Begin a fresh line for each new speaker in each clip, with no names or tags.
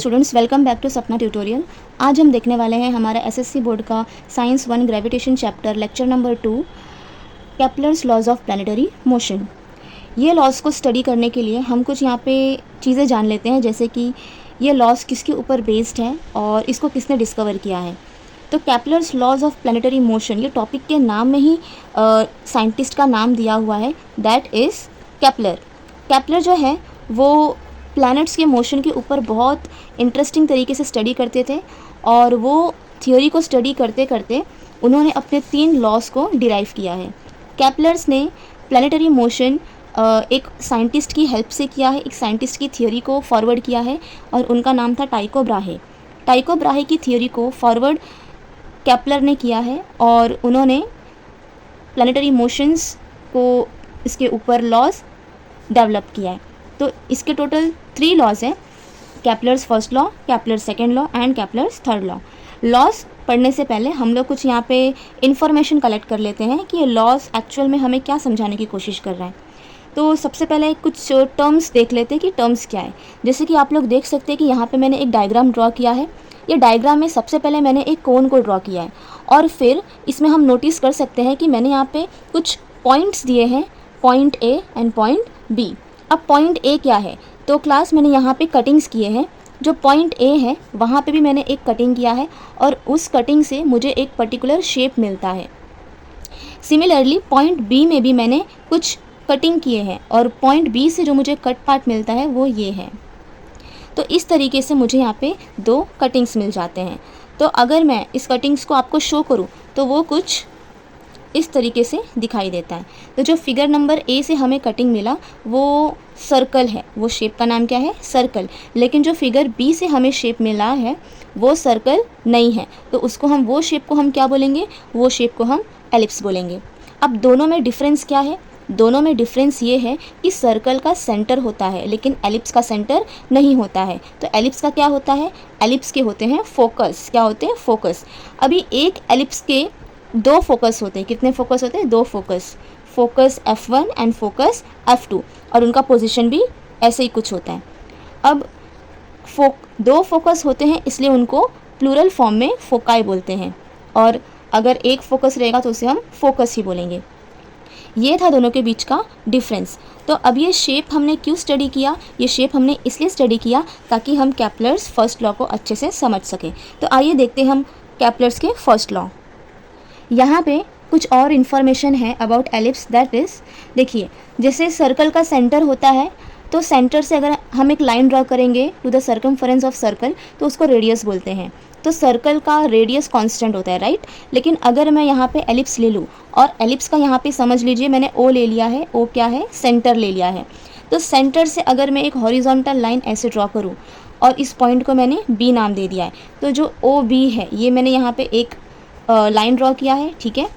Students, welcome back to Sapna tutorial. आज हम देखने वाले हैं हमारा एसएससी बोर्ड का science 1 gravitation chapter lecture number 2 Kepler's laws of planetary motion. ये लॉज को स्टडी करने के लिए हम कुछ यहाँ पे चीज़ें जान लेते हैं, जैसे कि ये लॉज किसके ऊपर बेस्ड है और इसको किसने डिस्कवर किया है। तो Kepler's laws of planetary motion, ये टॉपिक के नाम में ही साइंटिस्ट का नाम दिया हुआ है, दैट इज़ केपलर। केपलर जो है वो प्लैनेट्स के मोशन के ऊपर बहुत इंटरेस्टिंग तरीके से स्टडी करते थे, और वो थियोरी को स्टडी करते करते उन्होंने अपने 3 लॉज को डिराइव किया है। केपलर्स ने प्लैनेटरी मोशन एक साइंटिस्ट की हेल्प से किया है, एक साइंटिस्ट की थियोरी को फॉरवर्ड किया है, और उनका नाम था टाइको ब्राहे। टाइको ब्राहे की थियोरी को फॉरवर्ड केपलर ने किया है, और उन्होंने प्लैनेटरी मोशंस को इसके ऊपर लॉज डेवलप किया है। तो इसके टोटल 3 लॉज हैं, Kepler's first law, Kepler's second law and Kepler's third law. Laws पढ़ने से पहले हम लोग कुछ यहाँ पे इन्फॉर्मेशन कलेक्ट कर लेते हैं कि ये लॉज एक्चुअल में हमें क्या समझाने की कोशिश कर रहा है। तो सबसे पहले कुछ टर्म्स देख लेते हैं कि टर्म्स क्या है। जैसे कि आप लोग देख सकते हैं कि यहाँ पे मैंने एक डायग्राम ड्रॉ किया है। ये डायग्राम में सबसे पहले मैंने एक कोन को ड्रॉ किया है, और फिर इसमें हम नोटिस कर सकते हैं कि मैंने यहाँ पे कुछ पॉइंट्स दिए हैं, point A and point B. अब पॉइंट ए क्या है, तो क्लास मैंने यहाँ पे कटिंग्स किए हैं। जो पॉइंट ए है वहाँ पे भी मैंने एक कटिंग किया है, और उस कटिंग से मुझे एक पर्टिकुलर शेप मिलता है। सिमिलरली पॉइंट बी में भी मैंने कुछ कटिंग किए हैं, और पॉइंट बी से जो मुझे कट पार्ट मिलता है वो ये है। तो इस तरीके से मुझे यहाँ पे 2 कटिंग्स मिल जाते हैं। तो अगर मैं इस कटिंग्स को आपको शो करूँ तो वो कुछ इस तरीके से दिखाई देता है। तो जो फिगर नंबर ए से हमें कटिंग मिला वो सर्कल है, वो शेप का नाम क्या है, सर्कल। लेकिन जो फिगर बी से हमें शेप मिला है वो सर्कल नहीं है, तो उसको हम, वो शेप को हम क्या बोलेंगे, वो शेप को हम एलिप्स बोलेंगे। अब दोनों में डिफरेंस क्या है, दोनों में डिफरेंस ये है कि सर्कल का सेंटर होता है लेकिन एलिप्स का सेंटर नहीं होता है। तो एलिप्स का क्या होता है, एलिप्स के होते हैं फोकस। क्या होते हैं, फोकस। अभी एक एलिप्स के 2 फोकस होते हैं। कितने फोकस होते हैं, 2 focus, focus F1 and focus F2, और उनका पोजीशन भी ऐसे ही कुछ होता है। अब 2 फोकस होते हैं इसलिए उनको प्लूरल फॉर्म में फोकाई बोलते हैं, और अगर एक फोकस रहेगा तो उसे हम फोकस ही बोलेंगे। ये था दोनों के बीच का डिफरेंस। तो अब ये शेप हमने क्यों स्टडी किया, ये शेप हमने इसलिए स्टडी किया ताकि हम केपलर्स फर्स्ट लॉ को अच्छे से समझ सकें। तो आइए देखते हैं हम केपलर्स के फर्स्ट लॉ। यहाँ पे कुछ और इन्फॉर्मेशन है अबाउट एलिप्स, दैट इज़, देखिए जैसे सर्कल का सेंटर होता है, तो सेंटर से अगर हम एक लाइन ड्रॉ करेंगे to the circumference of circle तो उसको रेडियस बोलते हैं। तो सर्कल का रेडियस कांस्टेंट होता है, राइट। लेकिन अगर मैं यहाँ पे एलिप्स ले लूँ, और एलिप्स का यहाँ पे समझ लीजिए मैंने ओ ले लिया है, ओ क्या है, सेंटर ले लिया है। तो सेंटर से अगर मैं एक हॉरिजॉन्टल लाइन ऐसे ड्रॉ करूँ, और इस पॉइंट को मैंने बी नाम दे दिया है, तो जो ओ बी है ये मैंने यहाँ पे एक लाइन ड्रॉ किया है, ठीक है।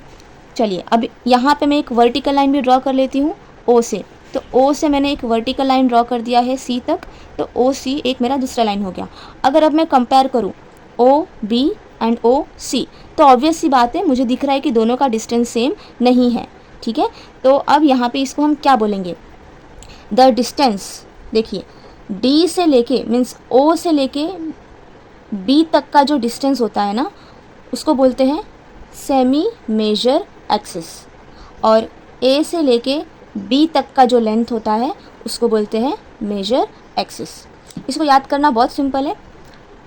चलिए अब यहाँ पे मैं एक वर्टिकल लाइन भी ड्रॉ कर लेती हूँ ओ से। तो ओ से मैंने एक वर्टिकल लाइन ड्रॉ कर दिया है सी तक, तो ओ सी एक मेरा दूसरा लाइन हो गया। अगर अब मैं कंपेयर करूँ ओ बी एंड ओ सी, तो ऑब्वियस सी बात है, मुझे दिख रहा है कि दोनों का डिस्टेंस सेम नहीं है, ठीक है। तो अब यहाँ पे इसको हम क्या बोलेंगे, द डिस्टेंस, देखिए डी से लेके मीन्स ओ से लेके बी तक का जो डिस्टेंस होता है ना, उसको बोलते हैं सेमी मेजर एक्सिस, और ए से लेके बी तक का जो लेंथ होता है उसको बोलते हैं मेजर एक्सिस। इसको याद करना बहुत सिंपल है,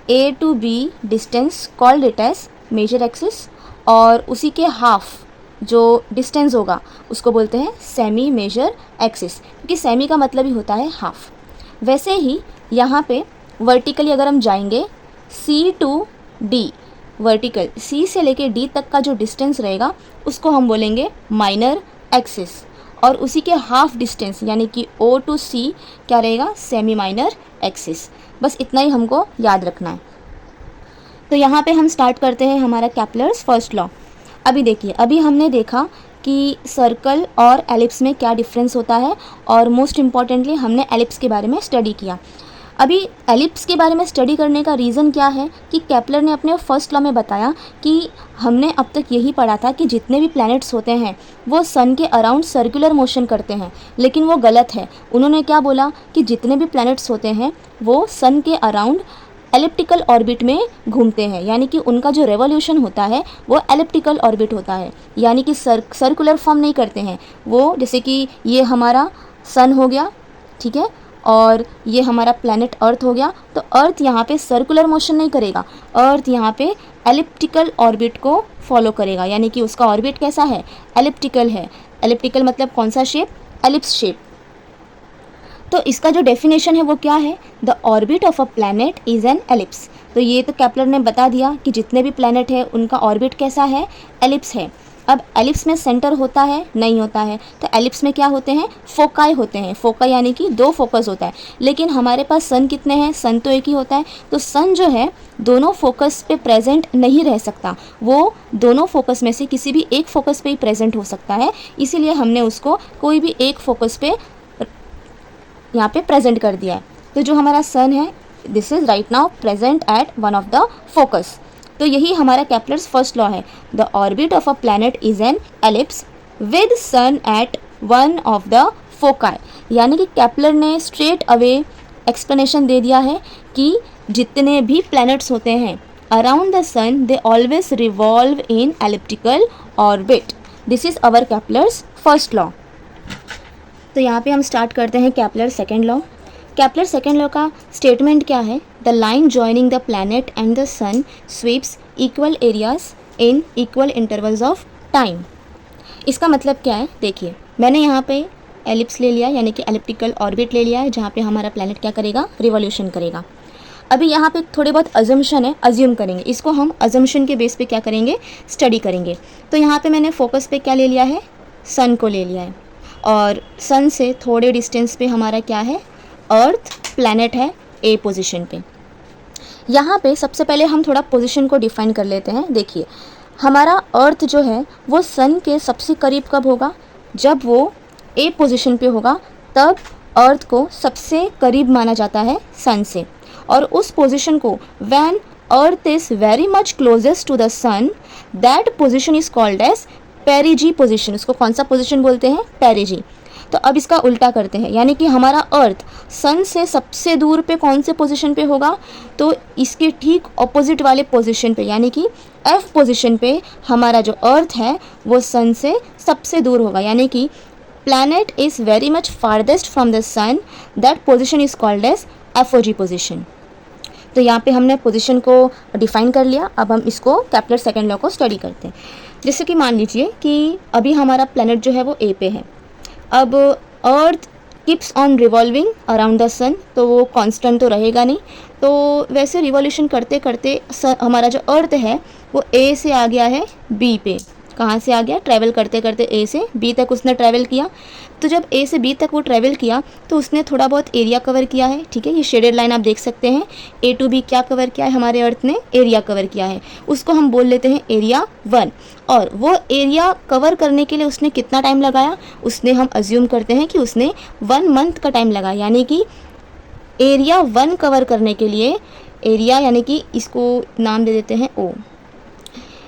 A to B distance called it as major axis, और उसी के हाफ जो डिस्टेंस होगा उसको बोलते हैं सेमी मेजर एक्सिस, क्योंकि सेमी का मतलब ही होता है हाफ। वैसे ही यहाँ पे वर्टिकली अगर हम जाएंगे सी टू डी, वर्टिकल सी से लेके डी तक का जो डिस्टेंस रहेगा उसको हम बोलेंगे माइनर एक्सिस, और उसी के हाफ डिस्टेंस यानी कि ओ टू सी क्या रहेगा, सेमी माइनर एक्सिस। बस इतना ही हमको याद रखना है। तो यहाँ पे हम स्टार्ट करते हैं हमारा केपलर्स फर्स्ट लॉ। अभी देखिए, अभी हमने देखा कि सर्कल और एलिप्स में क्या डिफरेंस होता है, और मोस्ट इम्पॉर्टेंटली हमने एलिप्स के बारे में स्टडी किया। अभी एलिप्स के बारे में स्टडी करने का रीज़न क्या है कि केपलर ने अपने फर्स्ट लॉ में बताया कि हमने अब तक यही पढ़ा था कि जितने भी प्लैनेट्स होते हैं वो सन के अराउंड सर्कुलर मोशन करते हैं, लेकिन वो गलत है। उन्होंने क्या बोला कि जितने भी प्लैनेट्स होते हैं वो सन के अराउंड एलिप्टिकल ऑर्बिट में घूमते हैं, यानी कि उनका जो रेवोल्यूशन होता है वो एलिप्टिकल ऑर्बिट होता है, यानी कि सर्कुलर फॉर्म नहीं करते हैं वो। जैसे कि ये हमारा सन हो गया, ठीक है, और ये हमारा प्लैनेट अर्थ हो गया, तो अर्थ यहाँ पे सर्कुलर मोशन नहीं करेगा, अर्थ यहाँ पे एलिप्टिकल ऑर्बिट को फॉलो करेगा, यानी कि उसका ऑर्बिट कैसा है, एलिप्टिकल है। एलिप्टिकल मतलब कौन सा शेप, एलिप्स शेप। तो इसका जो डेफिनेशन है वो क्या है, the orbit of a planet is an ellipse. तो ये तो केपलर ने बता दिया कि जितने भी प्लैनेट है उनका ऑर्बिट कैसा है, एलिप्स है। अब एलिप्स में सेंटर होता है, नहीं होता है, तो एलिप्स में क्या होते हैं, फोकाई होते हैं। फोकाई यानी कि 2 फोकस होता है, लेकिन हमारे पास सन कितने हैं, सन तो एक ही होता है। तो सन जो है दोनों फोकस पे प्रेजेंट नहीं रह सकता, वो दोनों फोकस में से किसी भी एक फोकस पे ही प्रेजेंट हो सकता है, इसीलिए हमने उसको कोई भी एक फोकस पे यहाँ पे प्रेजेंट कर दिया है। तो जो हमारा सन है, this is right now present at one of the focus. तो यही हमारा केपलर्स फर्स्ट लॉ है, the orbit of a planet is an ellipse with sun at one of the foci. यानी कि केपलर ने स्ट्रेट अवे एक्सप्लेनेशन दे दिया है कि जितने भी प्लैनेट्स होते हैं around the sun they always revolve in elliptical orbit. This is our Kepler's first law. तो यहाँ पे हम स्टार्ट करते हैं Kepler second law. Kepler second law का स्टेटमेंट क्या है, the line joining the planet and the sun sweeps equal areas in equal intervals of time. इसका मतलब क्या है, देखिए मैंने यहाँ पे एलिप्स ले लिया, यानी कि एलिप्टिकल ऑर्बिट ले लिया है, जहाँ पे हमारा प्लैनेट क्या करेगा, रिवॉल्यूशन करेगा। अभी यहाँ पे थोड़े बहुत अजम्पशन है, अज्यूम करेंगे, इसको हम अजम्पशन के बेस पे क्या करेंगे, स्टडी करेंगे। तो यहाँ पे मैंने फोकस पे क्या ले लिया है, सन को ले लिया है, और सन से थोड़े डिस्टेंस पे हमारा क्या है, अर्थ प्लैनेट है ए पोजीशन पे। यहाँ पे सबसे पहले हम थोड़ा पोजीशन को डिफाइन कर लेते हैं। देखिए हमारा अर्थ जो है वो सन के सबसे करीब कब होगा, जब वो ए पोजीशन पे होगा, तब अर्थ को सबसे करीब माना जाता है सन से। और उस पोजीशन को when earth is very much closest to the sun, that position is called as perigee position. उसको कौन सा पोजीशन बोलते हैं, पेरिजी। तो अब इसका उल्टा करते हैं, यानी कि हमारा अर्थ सन से सबसे दूर पे कौन से पोजीशन पे होगा, तो इसके ठीक ऑपोजिट वाले पोजीशन पे, यानी कि एफ पोजीशन पे हमारा जो अर्थ है वो सन से सबसे दूर होगा, यानी कि planet is very much farthest from the sun, that position is called as apogee position. तो यहाँ पे हमने पोजीशन को डिफाइन कर लिया। अब हम इसको केपलर सेकेंड लॉ को स्टडी करते हैं। जैसे कि मान लीजिए कि अभी हमारा प्लैनेट जो है वो ए पे है, अब earth keeps on revolving around the sun, तो वो कांस्टेंट तो रहेगा नहीं, तो वैसे रिवॉल्यूशन करते करते हमारा जो अर्थ है वो ए से आ गया है बी पे। कहाँ से आ गया, ट्रैवल करते करते ए से बी तक उसने ट्रैवल किया। तो जब ए से बी तक वो ट्रैवल किया तो उसने थोड़ा बहुत एरिया कवर किया है, ठीक है, ये शेडेड लाइन आप देख सकते हैं। ए टू बी क्या कवर किया है, हमारे अर्थ ने एरिया कवर किया है, उसको हम बोल लेते हैं एरिया 1। और वो एरिया कवर करने के लिए उसने कितना टाइम लगाया, उसने हम अज्यूम करते हैं कि उसने 1 मंथ का टाइम लगाया, यानी कि एरिया 1 कवर करने के लिए, एरिया यानी कि इसको नाम दे देते हैं ओ,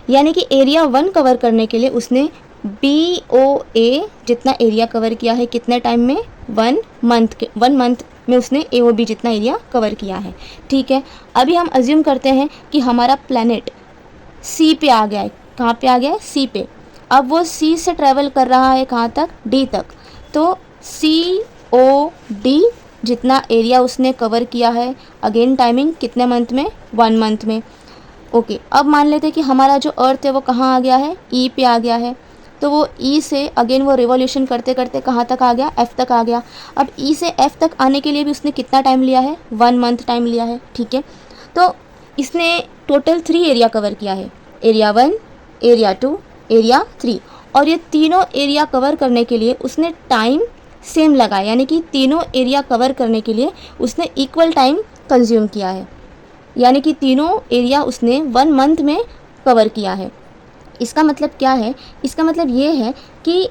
यानी कि एरिया 1 कवर करने के लिए उसने BOA जितना एरिया कवर किया है कितने टाइम में, 1 मंथ में उसने AOB जितना एरिया कवर किया है, ठीक है। अभी हम अज्यूम करते हैं कि हमारा प्लैनेट C पे आ गया है। कहाँ पे आ गया है, C पे। अब वो C से ट्रैवल कर रहा है कहाँ तक, D तक। तो COD जितना एरिया उसने कवर किया है, अगेन टाइमिंग कितने मंथ में, 1 मंथ में। ओके, अब मान लेते हैं कि हमारा जो अर्थ है वो कहाँ आ गया है, ई पे आ गया है। तो वो ई से अगेन वो रिवॉल्यूशन करते करते कहाँ तक आ गया, एफ तक आ गया। अब ई से एफ तक आने के लिए भी उसने कितना टाइम लिया है, 1 मंथ टाइम लिया है, ठीक है। तो इसने टोटल 3 एरिया कवर किया है, एरिया 1, एरिया 2, एरिया 3। और ये तीनों एरिया कवर करने के लिए उसने टाइम सेम लगाया, यानी कि तीनों एरिया कवर करने के लिए उसने इक्वल टाइम कंज्यूम किया है, यानी कि तीनों एरिया उसने 1 मंथ में कवर किया है। इसका मतलब क्या है, इसका मतलब ये है कि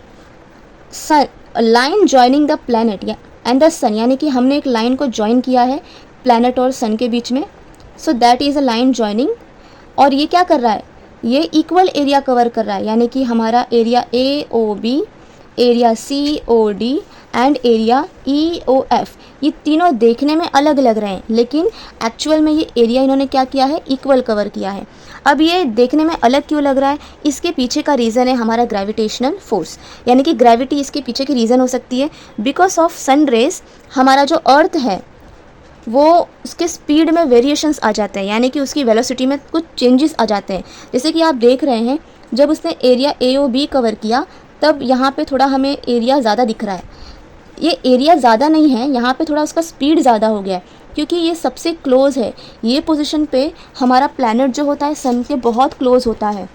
sun line joining the planet and the sun, यानी कि हमने एक लाइन को ज्वाइन किया है प्लैनेट और सन के बीच में, so that is a line joining. और ये क्या कर रहा है, ये इक्वल एरिया कवर कर रहा है, यानी कि हमारा area AOB area COD and area EOF, ये तीनों देखने में अलग लग रहे हैं, लेकिन एक्चुअल में ये एरिया इन्होंने क्या किया है, इक्वल कवर किया है। अब ये देखने में अलग क्यों लग रहा है, इसके पीछे का रीज़न है हमारा ग्रेविटेशनल फोर्स, यानी कि ग्रेविटी इसके पीछे की रीज़न हो सकती है। बिकॉज ऑफ सन रेज हमारा जो अर्थ है वो उसके स्पीड में वेरिएशंस आ जाते हैं, यानी कि उसकी वेलोसिटी में कुछ चेंजेस आ जाते हैं। जैसे कि आप देख रहे हैं, जब उसने एरिया AOB कवर किया तब यहाँ पे थोड़ा हमें एरिया ज़्यादा दिख रहा है। ये एरिया ज़्यादा नहीं है, यहाँ पे थोड़ा उसका स्पीड ज़्यादा हो गया है, क्योंकि ये सबसे क्लोज़ है। ये पोजीशन पे हमारा प्लैनेट जो होता है सन के बहुत क्लोज़ होता है,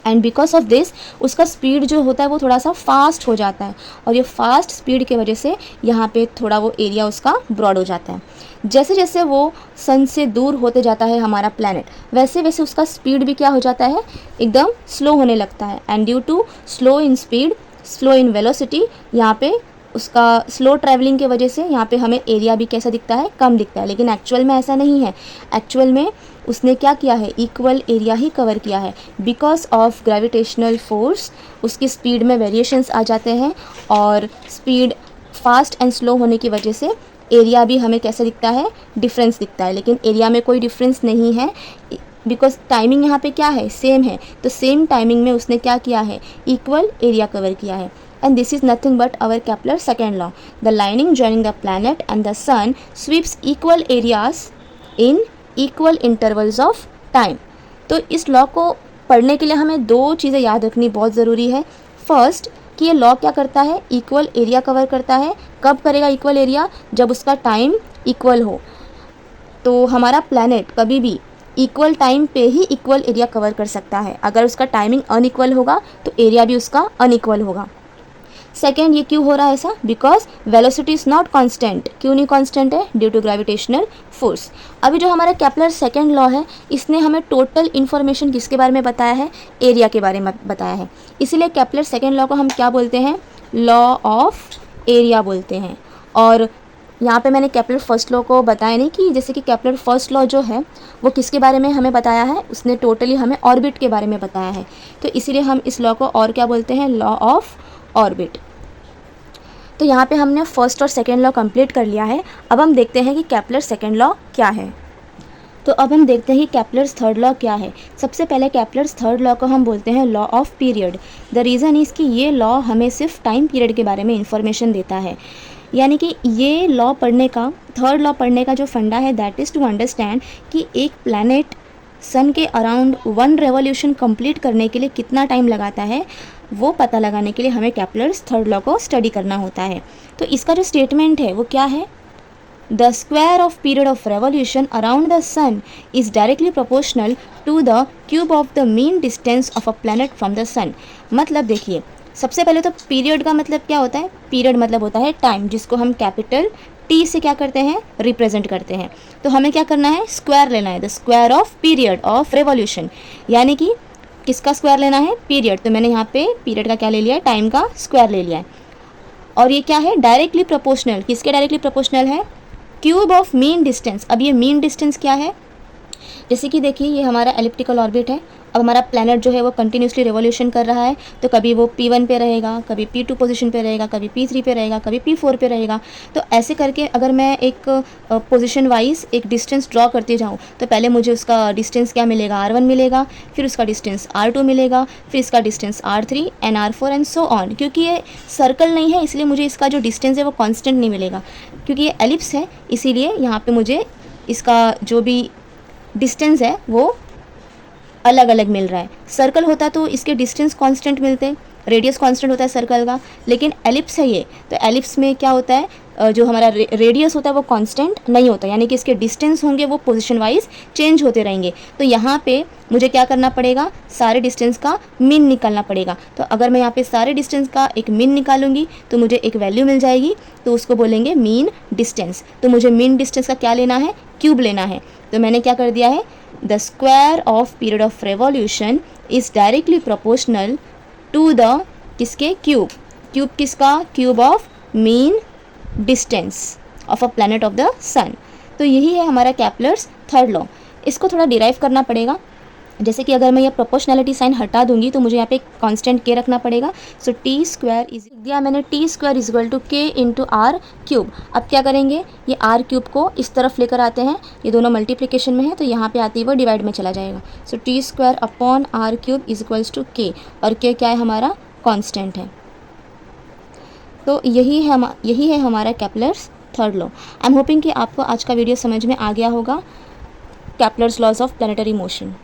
एंड बिकॉज ऑफ दिस उसका स्पीड जो होता है वो थोड़ा सा फास्ट हो जाता है, और ये फास्ट स्पीड की वजह से यहाँ पे थोड़ा वो एरिया उसका ब्रॉड हो जाता है। जैसे जैसे वो सन से दूर होते जाता है हमारा प्लैनेट, वैसे वैसे उसका स्पीड भी क्या हो जाता है, एकदम स्लो होने लगता है। And due to slow in speed, slow in velocity, यहाँ पे उसका स्लो ट्रैवलिंग की वजह से यहाँ पे हमें एरिया भी कैसा दिखता है, कम दिखता है। लेकिन एक्चुअल में ऐसा नहीं है। एक्चुअल में उसने क्या किया है, इक्वल एरिया ही कवर किया है। बिकॉज ऑफ ग्रेविटेशनल फोर्स उसकी स्पीड में वेरिएशंस आ जाते हैं, और स्पीड फास्ट एंड स्लो होने की वजह से एरिया भी हमें कैसा दिखता है, डिफरेंस दिखता है। लेकिन एरिया में कोई डिफरेंस नहीं है, बिकॉज टाइमिंग यहाँ पे क्या है, सेम है। तो सेम टाइमिंग में उसने क्या किया है, इक्वल एरिया कवर किया है। And this is nothing but our Kepler's second law. The lining joining the planet and the sun sweeps equal areas in equal intervals of time. तो इस लॉ को पढ़ने के लिए हमें दो चीज़ें याद रखनी बहुत ज़रूरी है। फर्स्ट, कि ये लॉ क्या करता है, इक्वल एरिया कवर करता है। कब करेगा इक्वल एरिया, जब उसका टाइम इक्वल हो। तो हमारा प्लैनेट कभी भी इक्वल टाइम पे ही इक्वल एरिया कवर कर सकता है। अगर उसका टाइमिंग अनइक्वल होगा तो एरिया भी उसका अनइक्वल होगा। सेकेंड, ये क्यों हो रहा है ऐसा, because velocity is not constant. क्यों नहीं कांस्टेंट है, ड्यू टू ग्रेविटेशनल फोर्स। अभी जो हमारा केपलर सेकेंड लॉ है, इसने हमें टोटल इन्फॉर्मेशन किसके बारे में बताया है, एरिया के बारे में बताया है। इसीलिए केपलर सेकेंड लॉ को हम क्या बोलते हैं, लॉ ऑफ एरिया बोलते हैं। और यहाँ पे मैंने केपलर फर्स्ट लॉ को बताया नहीं, कि जैसे कि केपलर फर्स्ट लॉ जो है वो किसके बारे में हमें बताया है, उसने टोटली हमें ऑर्बिट के बारे में बताया है। तो इसीलिए हम इस लॉ को और क्या बोलते हैं, लॉ ऑफ ऑर्बिट। तो यहाँ पे हमने फर्स्ट और सेकेंड लॉ कंप्लीट कर लिया है। अब हम देखते हैं कि केपलर सेकेंड लॉ क्या है। तो अब हम देखते हैं कि केपलर्स थर्ड लॉ क्या है। सबसे पहले केपलर्स थर्ड लॉ को हम बोलते हैं law of period. The reason is कि ये लॉ हमें सिर्फ टाइम पीरियड के बारे में इंफॉर्मेशन देता है। यानी कि ये लॉ पढ़ने का, थर्ड लॉ पढ़ने का जो फंडा है, दैट इज़ टू अंडरस्टैंड कि एक प्लैनेट सन के अराउंड 1 रेवोल्यूशन कंप्लीट करने के लिए कितना टाइम लगाता है, वो पता लगाने के लिए हमें केपलर्स थर्ड लॉ को स्टडी करना होता है। तो इसका जो स्टेटमेंट है वो क्या है, the square of period of revolution around the sun is directly proportional to the cube of the mean distance of a planet from the sun. मतलब देखिए, सबसे पहले तो पीरियड का मतलब क्या होता है, पीरियड मतलब होता है टाइम, जिसको हम कैपिटल T से क्या करते हैं, रिप्रेजेंट करते हैं। तो हमें क्या करना है, स्क्वायर लेना है, the square of period of revolution. यानी कि किसका स्क्वायर लेना है, पीरियड। तो मैंने यहाँ पे पीरियड का क्या ले लिया है, टाइम का स्क्वायर ले लिया है। और ये क्या है, डायरेक्टली प्रोपोर्शनल। किसके डायरेक्टली प्रोपोर्शनल है, क्यूब ऑफ मीन डिस्टेंस। अब ये मीन डिस्टेंस क्या है, जैसे कि देखिए ये हमारा एलिप्टिकल ऑर्बिट है। अब हमारा प्लैनेट जो है वो कंटिन्यूसली रिवॉल्यूशन कर रहा है, तो कभी वो P1 पे रहेगा, कभी P2 पोजीशन पे रहेगा, कभी P3 पे रहेगा, कभी P4 पे रहेगा। तो ऐसे करके अगर मैं एक पोजीशन वाइज एक डिस्टेंस ड्रॉ करती जाऊँ, तो पहले मुझे उसका डिस्टेंस क्या मिलेगा, R1 मिलेगा, फिर उसका डिस्टेंस R2 मिलेगा, फिर इसका distance R3 and R4 and so on. क्योंकि ये सर्कल नहीं है, इसलिए मुझे इसका जो डिस्टेंस है वो कॉन्स्टेंट नहीं मिलेगा। क्योंकि ये एलिप्स है, इसीलिए यहाँ पर मुझे इसका जो भी डिस्टेंस है वो अलग अलग मिल रहा है। सर्कल होता तो इसके डिस्टेंस कांस्टेंट मिलते, रेडियस कांस्टेंट होता है सर्कल का, लेकिन एलिप्स है ये, तो एलिप्स में क्या होता है, जो हमारा रेडियस होता है वो कांस्टेंट नहीं होता, यानी कि इसके डिस्टेंस होंगे वो पोजीशन वाइज चेंज होते रहेंगे। तो यहाँ पे मुझे क्या करना पड़ेगा, सारे डिस्टेंस का मीन निकालना पड़ेगा। तो अगर मैं यहाँ पे सारे डिस्टेंस का एक मीन निकालूंगी तो मुझे एक वैल्यू मिल जाएगी, तो उसको बोलेंगे मीन डिस्टेंस। तो मुझे मीन डिस्टेंस का क्या लेना है, क्यूब लेना है। तो मैंने क्या कर दिया है, the square of period of revolution is directly proportional to the किसके, क्यूब। क्यूब किसका, cube of mean distance of a planet of the sun. तो यही है हमारा केपलर्स थर्ड लॉ। इसको थोड़ा डिराइव करना पड़ेगा। जैसे कि अगर मैं ये प्रोपोर्शनैलिटी साइन हटा दूंगी तो मुझे यहाँ पे कांस्टेंट के रखना पड़ेगा। सो टी स्क्वायर इज दिया मैंने, T square is equal to K into R cube. अब क्या करेंगे, ये आर क्यूब को इस तरफ लेकर आते हैं, ये दोनों मल्टीप्लिकेशन में है तो यहाँ पे आती है वो डिवाइड में चला जाएगा। So T square upon R cube is equals to K, और के क्या है हमारा, कॉन्स्टेंट है। तो यही है हमारा Kepler's third law. I am hoping कि आपको आज का वीडियो समझ में आ गया होगा, Kepler's laws of planetary motion.